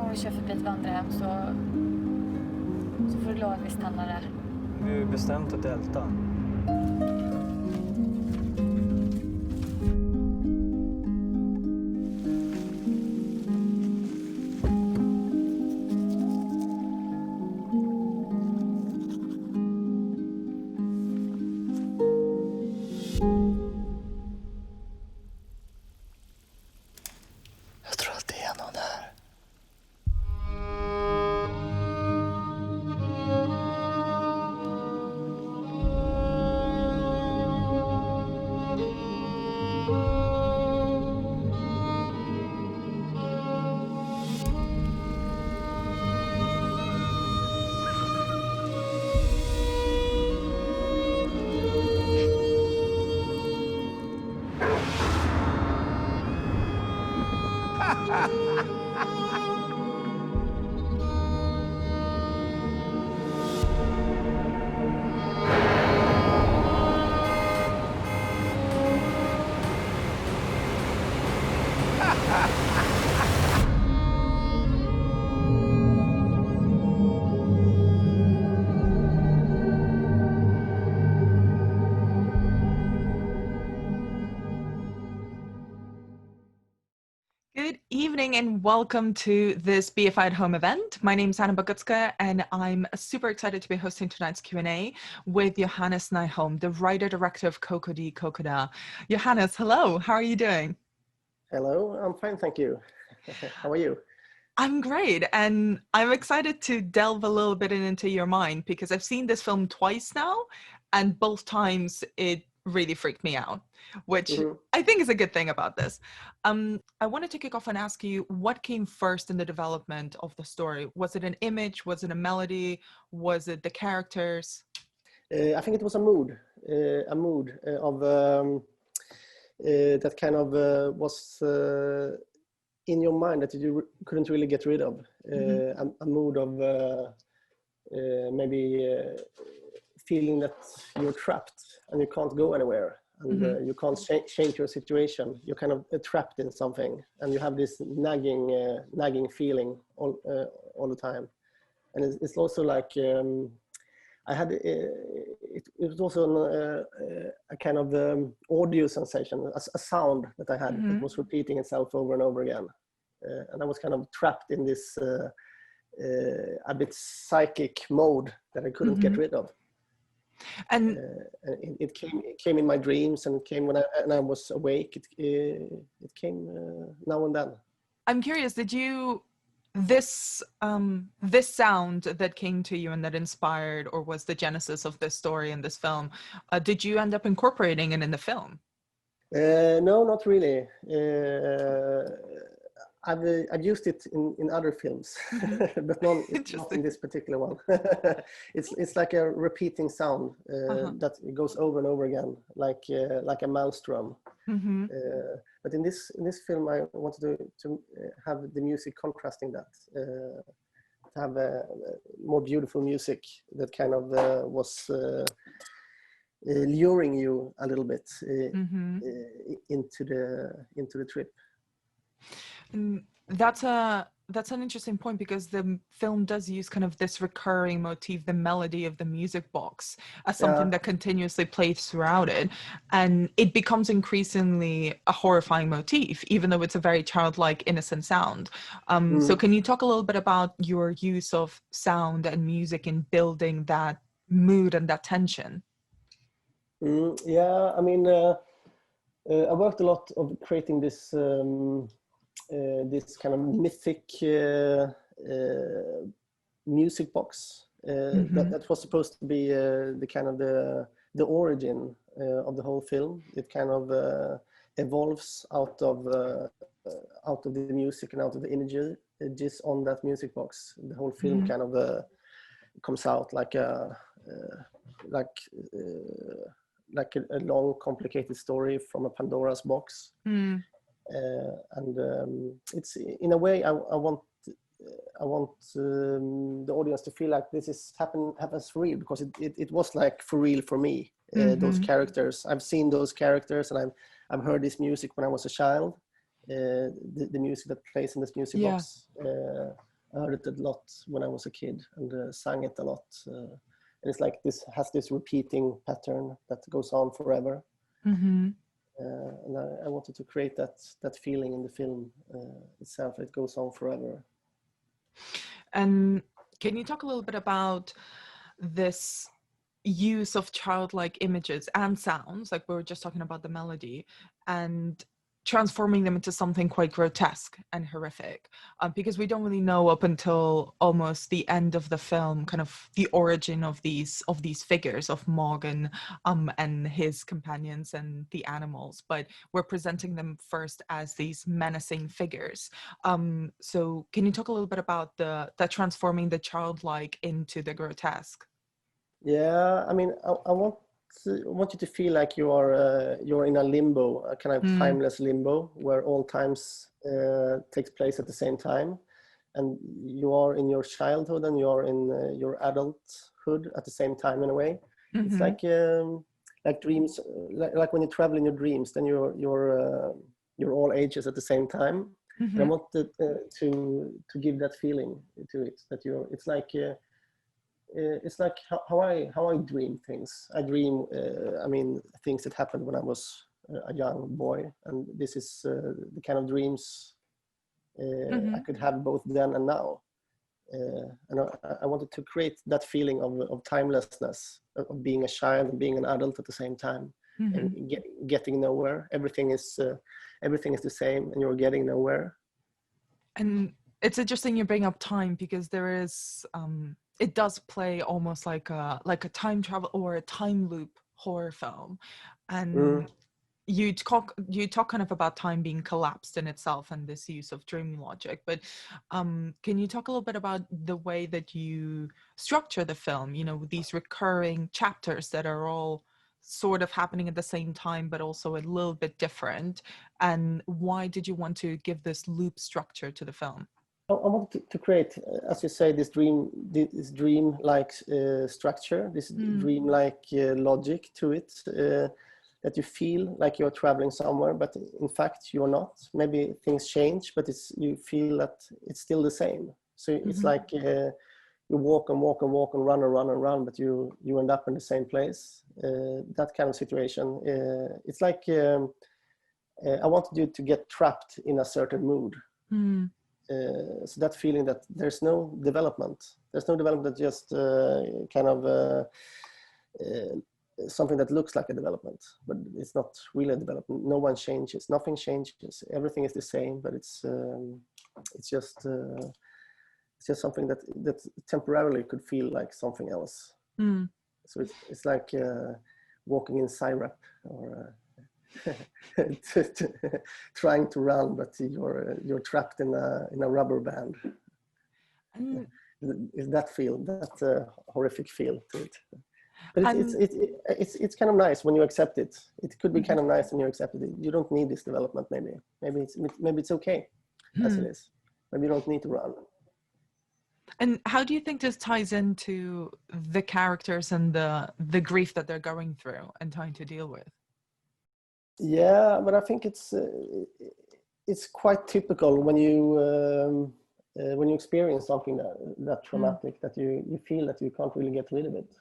om vi kör förbi ett vandrarhem så får du lov att vi stannar där. Vi har ju bestämt att delta. Jag tror att det är någon här. Good evening and welcome to this BFI at Home event. My name is Anna Bogutskaya and I'm super excited to be hosting tonight's Q&A with Johannes Nyholm, the writer-director of Koko-Di Koko-Da. Johannes, hello, how are you doing? Hello, I'm fine, thank you. How are you? I'm great, and I'm excited to delve a little bit into your mind because I've seen this film twice now, and both times it really freaked me out, which I think is a good thing about this. I wanted to kick off and ask you, what came first in the development of the story? Was it an image? Was it a melody? Was it the characters? I think it was a mood of that kind of was in your mind that you couldn't really get rid of. A mood of maybe feeling that you're trapped and you can't go anywhere, and you can't change your situation. You're kind of trapped in something, and you have this nagging feeling all the time. And it's also like I had it was also a kind of audio sensation, a sound that I had that was repeating itself over and over again, and I was kind of trapped in this a bit psychic mode that I couldn't get rid of. And it came in my dreams, and it came when I was awake. It came now and then. I'm curious, did you this sound that came to you and that inspired or was the genesis of this story in this film, did you end up incorporating it in the film? No, not really. I've used it in other films, but not in this particular one. It's like a repeating sound that goes over and over again, like a maelstrom. But in this film, I wanted to have the music contrasting that, to have more beautiful music that kind of was luring you a little bit into the trip. And that's an interesting point, because the film does use kind of this recurring motif, the melody of the music box, as something that continuously plays throughout it, and it becomes increasingly a horrifying motif, even though it's a very childlike, innocent sound. So can you talk a little bit about your use of sound and music in building that mood and that tension? I mean, I worked a lot of creating this this kind of mythic music box that was supposed to be the kind of the origin of the whole film. It kind of evolves out of the music and out of the images just on that music box. The whole film kind of comes out like a long, complicated story from a Pandora's box. And it's in a way I want the audience to feel like this is happens for real, because it was like for real for me. Those characters, I've seen those characters, and I've heard this music when I was a child. The music that plays in this music box, I heard it a lot when I was a kid and sang it a lot. And it's like this has this repeating pattern that goes on forever. Mm-hmm. And I wanted to create that feeling in the film itself. It goes on forever. And can you talk a little bit about this use of childlike images and sounds, like we were just talking about the melody, and transforming them into something quite grotesque and horrific, because we don't really know up until almost the end of the film kind of the origin of these figures of Mog and his companions and the animals, but we're presenting them first as these menacing figures. So can you talk a little bit about the transforming the childlike into the grotesque? Yeah, I mean, I want you to feel like you're in a limbo, a kind of timeless limbo, where all times takes place at the same time, and you are in your childhood and you are in your adulthood at the same time in a way. Mm-hmm. It's like dreams, like when you travel in your dreams, then you're all ages at the same time. Mm-hmm. And I wanted to give that feeling to it, that it's like how I dream things. I dream, I mean, things that happened when I was a young boy, and this is the kind of dreams I could have both then and now. And I wanted to create that feeling of timelessness, of being a child and being an adult at the same time, and getting nowhere. Everything is the same, and you're getting nowhere. And it's interesting you bring up time, because there is it does play almost like a time travel or a time loop horror film, and you talk kind of about time being collapsed in itself and this use of dream logic, but can you talk a little bit about the way that you structure the film, you know, these recurring chapters that are all sort of happening at the same time but also a little bit different, and why did you want to give this loop structure to the film? I wanted to create, as you say, this dream-like structure, this dream-like logic to it, that you feel like you're traveling somewhere, but in fact you're not. Maybe things change, but you feel that it's still the same. So it's like you walk and walk and walk and run and run and run, but you end up in the same place. That kind of situation. It's like I wanted you to get trapped in a certain mood. So that feeling that there's no development, just kind of something that looks like a development, but it's not really a development. No one changes, nothing changes, everything is the same, but it's just something that temporarily could feel like something else. So it's like walking in syrup, or trying to run, but you're trapped in a rubber band. Is that feel, that horrific feel to it? But it's kind of nice when you accept it. It could be kind of nice when you accept it. You don't need this development. Maybe it's okay as it is. Maybe you don't need to run. And how do you think this ties into the characters and the grief that they're going through and trying to deal with? Yeah, but I think it's quite typical when you experience something that traumatic, that you feel that you can't really get rid of it,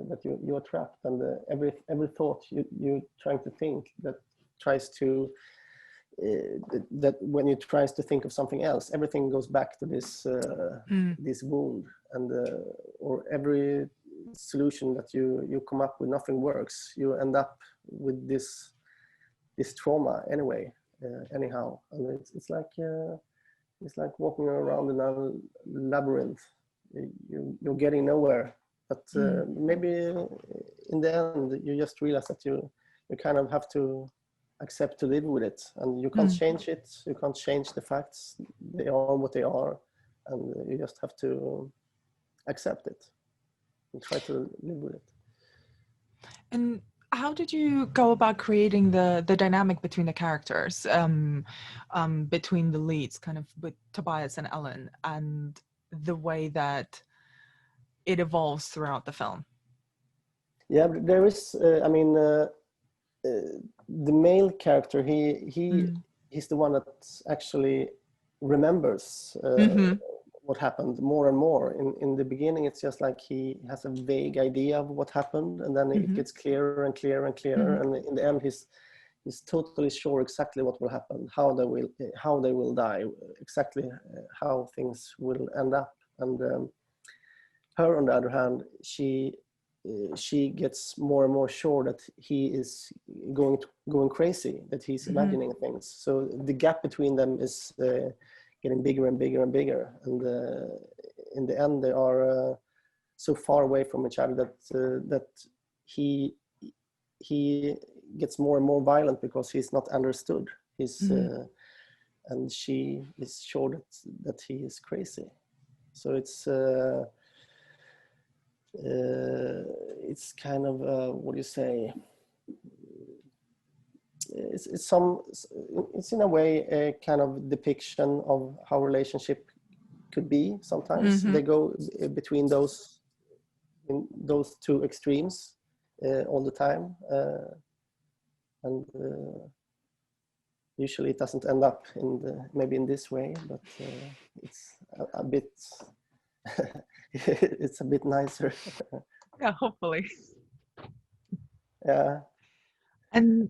that you're trapped, and every thought you trying to think that tries to that when you tries to think of something else, everything goes back to this this wound, and or every solution that you come up with, nothing works. You end up with this trauma anyway, anyhow, and it's like walking around in a labyrinth. You're getting nowhere, but maybe in the end you just realize that you kind of have to accept to live with it, and you can't change it. You can't change the facts. They are what they are, and you just have to accept it and try to live with it. And how did you go about creating the dynamic between the characters, between the leads, kind of with Tobias and Ellen, and the way that it evolves throughout the film? Yeah, there is. I mean, the male character, he's the one that actually remembers what happened more and more. In the beginning, it's just like he has a vague idea of what happened, and then it gets clearer and clearer and clearer. And in the end, he's totally sure exactly what will happen, how they will die, exactly how things will end up. And her, on the other hand, she gets more and more sure that he is going crazy, that he's imagining things. So the gap between them is getting bigger and bigger and bigger. And in the end, they are so far away from each other that he gets more and more violent because he's not understood. And she is sure that he is crazy. So it's kind of what do you say? It's in a way a kind of depiction of how relationship could be. Sometimes they go between those two extremes all the time, and usually it doesn't end up maybe in this way, but it's a bit it's a bit nicer. Yeah, hopefully. Yeah. And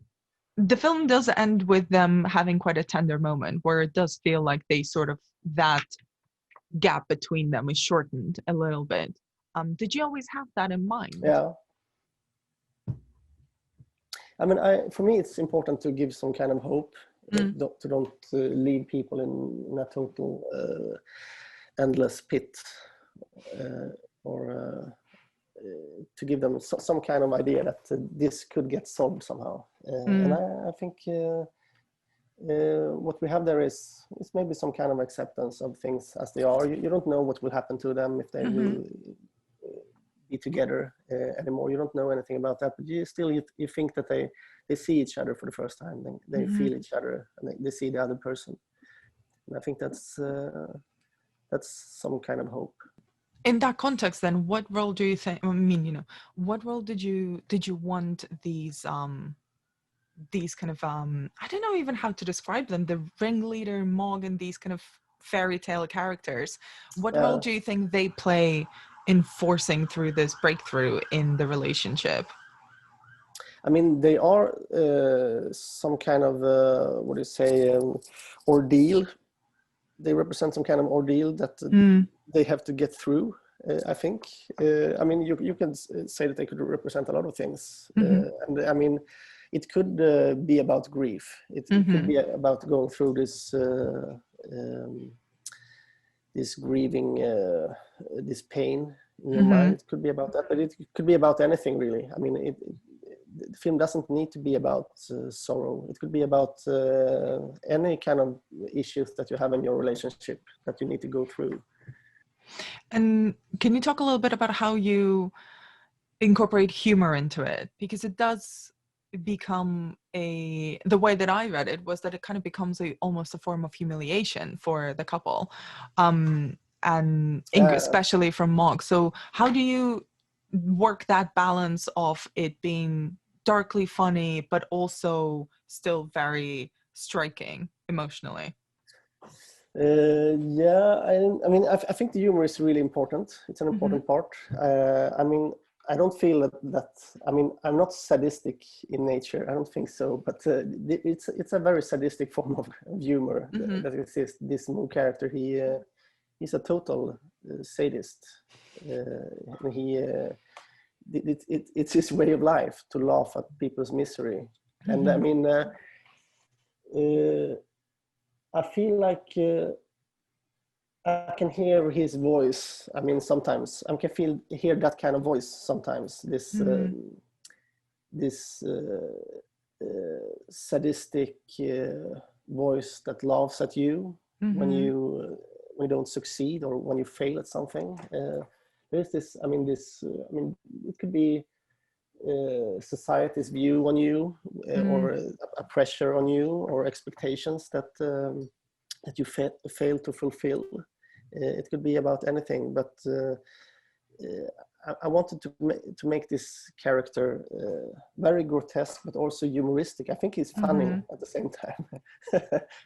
the film does end with them having quite a tender moment where it does feel like they sort of, that gap between them is shortened a little bit. Did you always have that in mind? Yeah. I mean, for me, it's important to give some kind of hope, to don't leave people in a total endless pit, or to give them some kind of idea that this could get solved somehow. And I think what we have there is maybe some kind of acceptance of things as they are. You don't know what will happen to them, if they will be together anymore. You don't know anything about that, but you think that they see each other for the first time. They feel each other, and they see the other person. And I think that's some kind of hope. In that context, then, what role do you think? I mean, what role did you want these kind of I don't know even how to describe them, the ringleader, Mog, and these kind of fairy tale characters? What role do you think they play in forcing through this breakthrough in the relationship? I mean, they are some kind of what do you say, ordeal. They represent some kind of ordeal that they have to get through, I think. I mean, you can say that they could represent a lot of things. And I mean, it could be about grief. It could be about going through this grieving, this pain in your mind. It could be about that, but it could be about anything, really. I mean, the film doesn't need to be about sorrow. It could be about any kind of issues that you have in your relationship that you need to go through. And can you talk a little bit about how you incorporate humor into it? Because it does become the way that I read it was that it kind of becomes almost a form of humiliation for the couple, and especially from Mog. So how do you work that balance of it being darkly funny but also still very striking emotionally? Yeah, I mean, I think the humor is really important. It's an important part. I mean, I don't feel that I mean, I'm not sadistic in nature. I don't think so. But it's a very sadistic form of humor that exists. This Mo character, he's a total sadist. It's his way of life to laugh at people's misery. And I mean, I feel like I can hear his voice. I mean, sometimes I can hear that kind of voice sometimes. This sadistic voice that laughs at you when you don't succeed or when you fail at something. There's this. I mean, it could be society's view on you, or a pressure on you, or expectations that you fail to fulfill. It could be about anything, but I wanted to make this character very grotesque, but also humoristic. I think he's funny at the same time.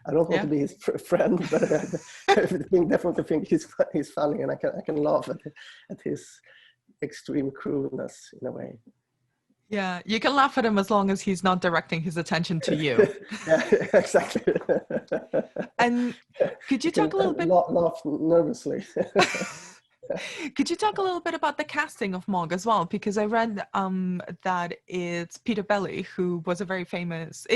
I don't want to be his friend, but I definitely think he's funny, and I can laugh at his extreme cruelness in a way. Yeah, you can laugh at him as long as he's not directing his attention to you. Yeah, exactly. And could you talk a little bit? Laugh nervously. Could you talk a little bit about the casting of Mog as well? Because I read that it's Peter Belly, who is a very famous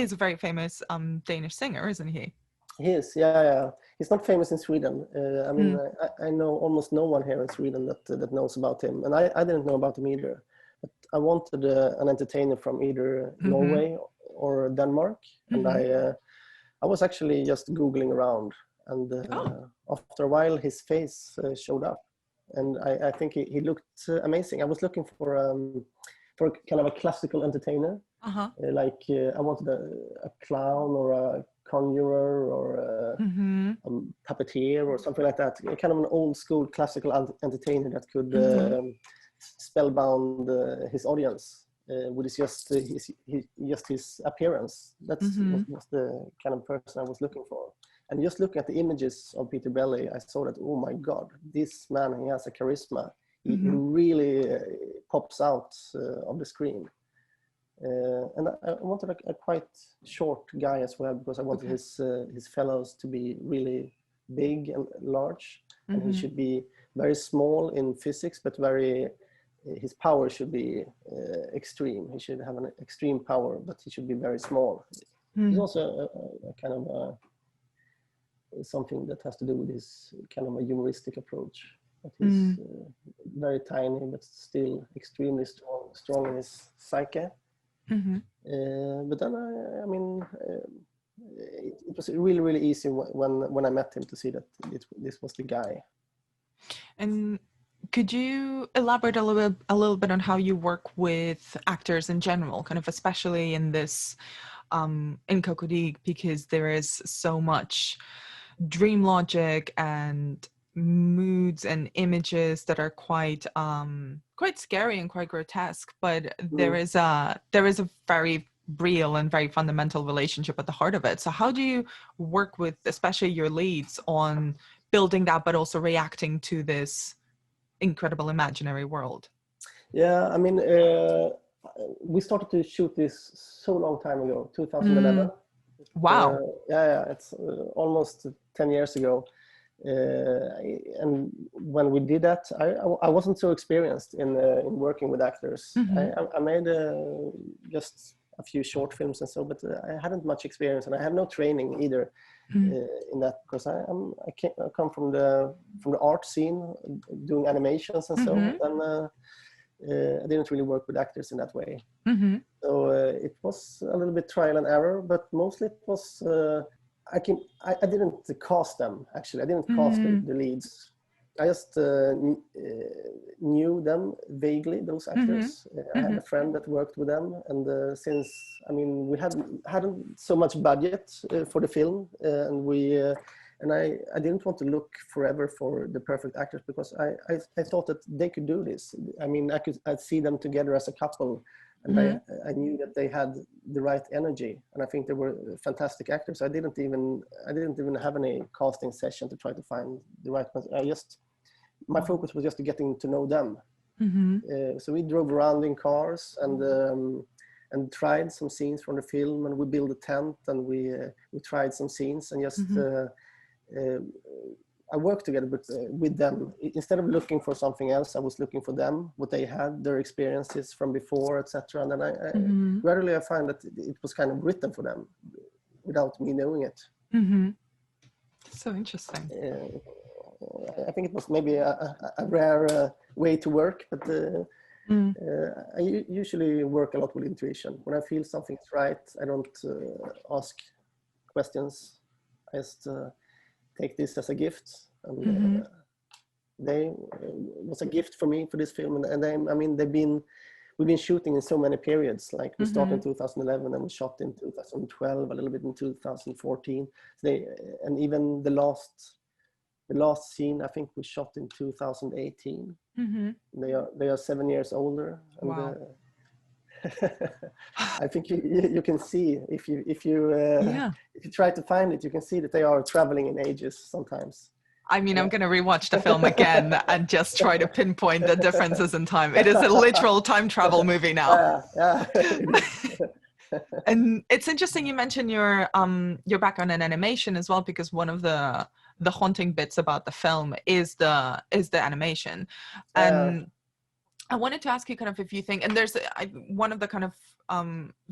Danish singer, isn't he? He is, yeah. He's not famous in Sweden. I mean, I know almost no one here in Sweden that knows about him, and I didn't know about him either. But I wanted an entertainer from either Norway or Denmark, and I was actually just Googling around, and after a while, his face showed up. And I think he looked amazing. I was looking for kind of a classical entertainer. I wanted a clown or a conjurer or a puppeteer or something like that. Kind of an old school classical entertainer that could spellbound his audience with just his appearance. That was the kind of person I was looking for. And just looking at the images of Peter Belly, I saw that, oh my God, this man, he has a charisma. He really pops out of the screen. And I wanted a quite short guy as well, because I wanted his fellows to be really big and large. And he should be very small in physics, but his power should be extreme. He should have an extreme power, but he should be very small. He's also a kind of something that has to do with his kind of a humoristic approach. But he's very tiny, but still extremely strong in his psyche. But then, it was really, really easy when I met him to see that this was the guy. And could you elaborate a little bit on how you work with actors in general, kind of especially in this, in Koko-Di, because there is so much dream logic and moods and images that are quite scary and quite grotesque, but there is a very real and very fundamental relationship at the heart of it. So how do you work with especially your leads on building that, but also reacting to this incredible imaginary world? Yeah, I mean, we started to shoot this so long time ago, 2011. Wow. Yeah, it's almost 10 years ago. And when we did that, I wasn't so experienced in working with actors. I made just a few short films and so, but I hadn't much experience, and I had no training either in that, because I come from the art scene, doing animations and so, and I didn't really work with actors in that way. So it was a little bit trial and error, but mostly it was I didn't cast them, actually. I didn't cast the leads. I just knew them vaguely, those actors. I had a friend that worked with them, and since, I mean, we hadn't so much budget for the film, and I didn't want to look forever for the perfect actors, because I thought that they could do this. I mean, I'd see them together as a couple, and I knew that they had the right energy, and I think they were fantastic actors. I didn't even have any casting session to try to find the right person. My focus was just getting to know them. So we drove around in cars and tried some scenes from the film, and we built a tent, and we tried some scenes, and just I worked together with them. Instead of looking for something else, I was looking for them, what they had, their experiences from before, etc. And then I gradually I found that it was kind of written for them without me knowing it. So interesting. I think it was maybe a rare way to work, but I usually work a lot with intuition. When I feel something's right, I don't ask questions. I just take this as a gift, and was a gift for me for this film. And we've been shooting in so many periods. Like we started in 2011, and we shot in 2012, a little bit in 2014. And even the The last scene I think we shot in 2018. They are 7 years older, and Wow. I think you can see if you try to find it, you can see that they are traveling in ages sometimes. I mean, I'm going to rewatch the film again and just try to pinpoint the differences in time. It is a literal time travel movie now. Yeah. And it's interesting you mentioned your background in animation as well, because one of the haunting bits about the film is the animation. And I wanted to ask you kind of if you think, and there's one of the kind of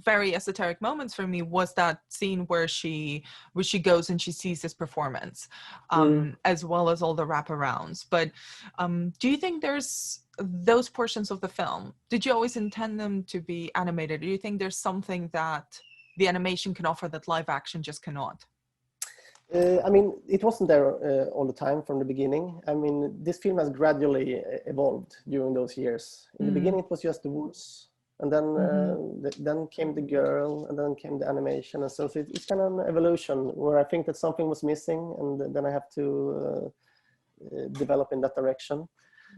very esoteric moments for me was that scene where she goes and she sees this performance, as well as all the wraparounds. But do you think there's those portions of the film, did you always intend them to be animated? Or do you think there's something that the animation can offer that live action just cannot? I mean, it wasn't there all the time from the beginning. I mean, this film has gradually evolved during those years. In the beginning, it was just the woods, and then then came the girl, and then came the animation, and so it's kind of an evolution where I think that something was missing, and then I have to develop in that direction.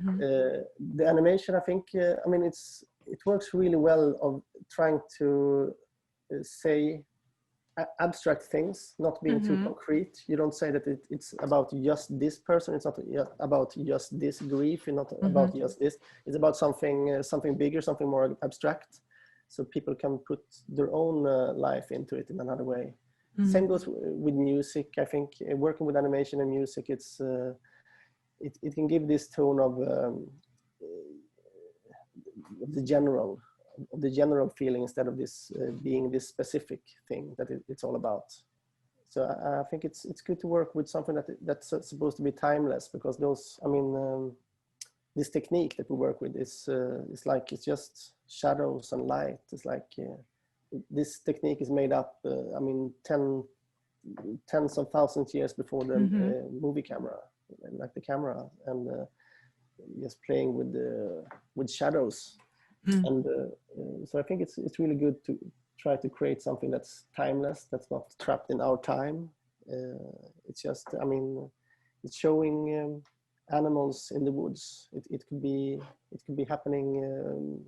The animation, I think, I mean, it works really well of trying to say abstract things, not being too concrete. You don't say that it's about just this person. It's not about just this grief. It's not about just this. It's about something bigger, something more abstract, so people can put their own life into it in another way. Same goes with music. I think working with animation and music, it can give this tone of the general feeling instead of this being this specific thing that it's all about. So I think it's good to work with something that's supposed to be timeless, because those, I mean, this technique that we work with is like, it's just shadows and light. It's like this technique is made up, I mean, tens of thousands years before the movie camera, like the camera, and just playing with shadows. And so I think it's really good to try to create something that's timeless, that's not trapped in our time. It's just, I mean, it's showing animals in the woods. It could be happening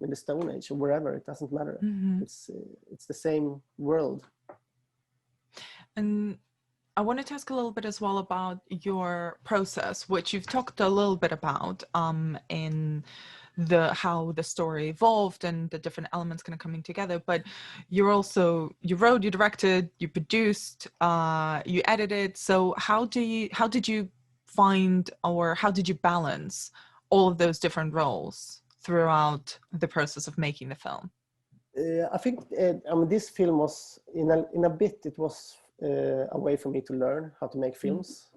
in the Stone Age or wherever. It doesn't matter. It's the same world. And I wanted to ask a little bit as well about your process, which you've talked a little bit about in how the story evolved and the different elements kind of coming together. But you wrote, you directed, you produced, you edited. So how did you find, or how did you balance all of those different roles throughout the process of making the film? I think I mean, this film was in a bit, it was a way for me to learn how to make films.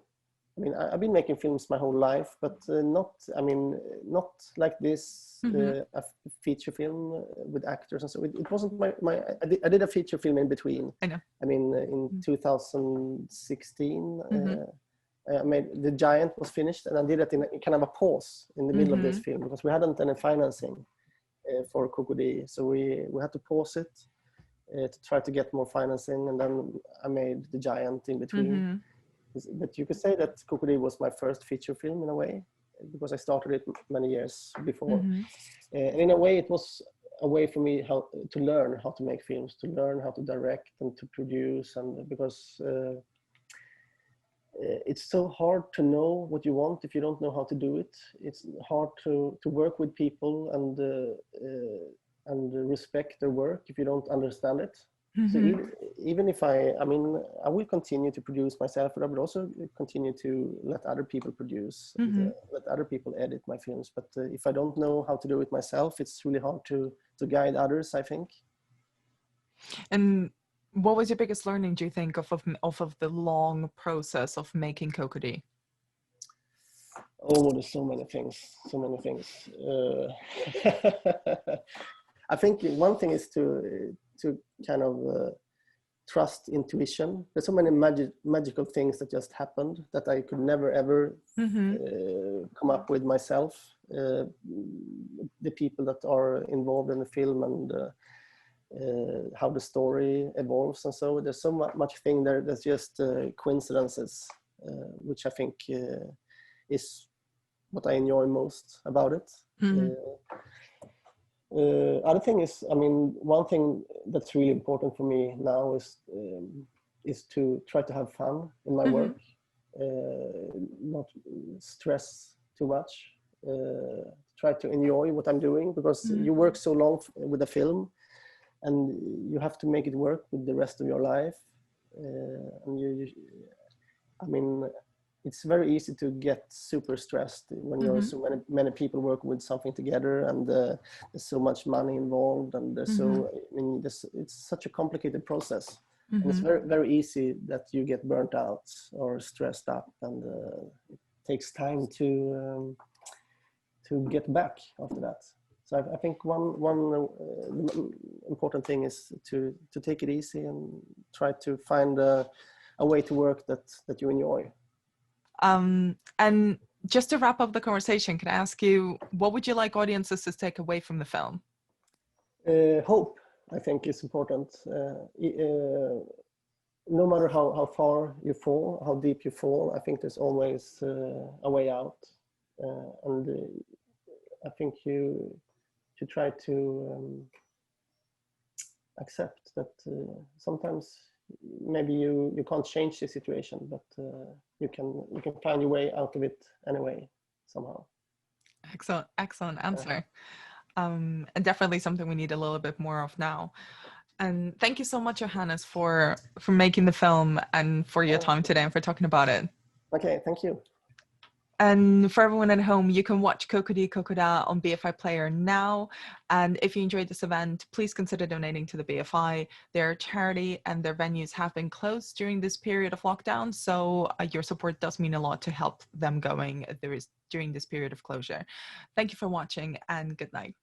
I mean, I've been making films my whole life, but not like this, a feature film with actors and so. It wasn't my I did a feature film in between. I know. I mean, in 2016, I made The Giant was finished, and I did it in kind of a pause in the middle of this film, because we hadn't any financing for Koko-Di, so we had to pause it to try to get more financing, and then I made The Giant in between. But you could say that Koko-Di was my first feature film in a way, because I started it many years before. And in a way, it was a way for me to learn how to make films, to learn how to direct and to produce, and because it's so hard to know what you want if you don't know how to do it. It's hard to work with people and respect their work if you don't understand it. So even if I will continue to produce myself, but I will also continue to let other people produce, let other people edit my films. But if I don't know how to do it myself, it's really hard to guide others, I think. And what was your biggest learning, do you think, of the long process of making Koko-Di? Oh, there's so many things. I think one thing is to kind of trust intuition. There's so many magical things that just happened that I could never ever come up with myself. The people that are involved in the film and how the story evolves, and so there's so much thing there that's just coincidences, which I think is what I enjoy most about it. Mhm. Other thing is, I mean, one thing that's really important for me now is to try to have fun in my work, not stress too much. Try to enjoy what I'm doing, because you work so long with a film, and you have to make it work with the rest of your life. And I mean, it's very easy to get super stressed when you're so many people work with something together, and there's so much money involved, and there's I mean, it's such a complicated process, and it's very, very easy that you get burnt out or stressed up, and it takes time to get back after that. So I think one important thing is to take it easy and try to find a way to work that you enjoy. And just to wrap up the conversation, can I ask you, what would you like audiences to take away from the film? Hope, I think, is important. No matter how far you fall, how deep you fall, I think there's always a way out. And I think you should try to accept that sometimes maybe you can't change the situation, but you can find your way out of it anyway, somehow. Excellent answer. And definitely something we need a little bit more of now. And thank you so much, Johannes, for making the film and for your time today and for talking about it. Okay, thank you. And for everyone at home, you can watch Koko-Di Koko-Da on BFI Player now. And if you enjoyed this event, please consider donating to the BFI. They're a charity and their venues have been closed during this period of lockdown. So your support does mean a lot to help them going during this period of closure. Thank you for watching and good night.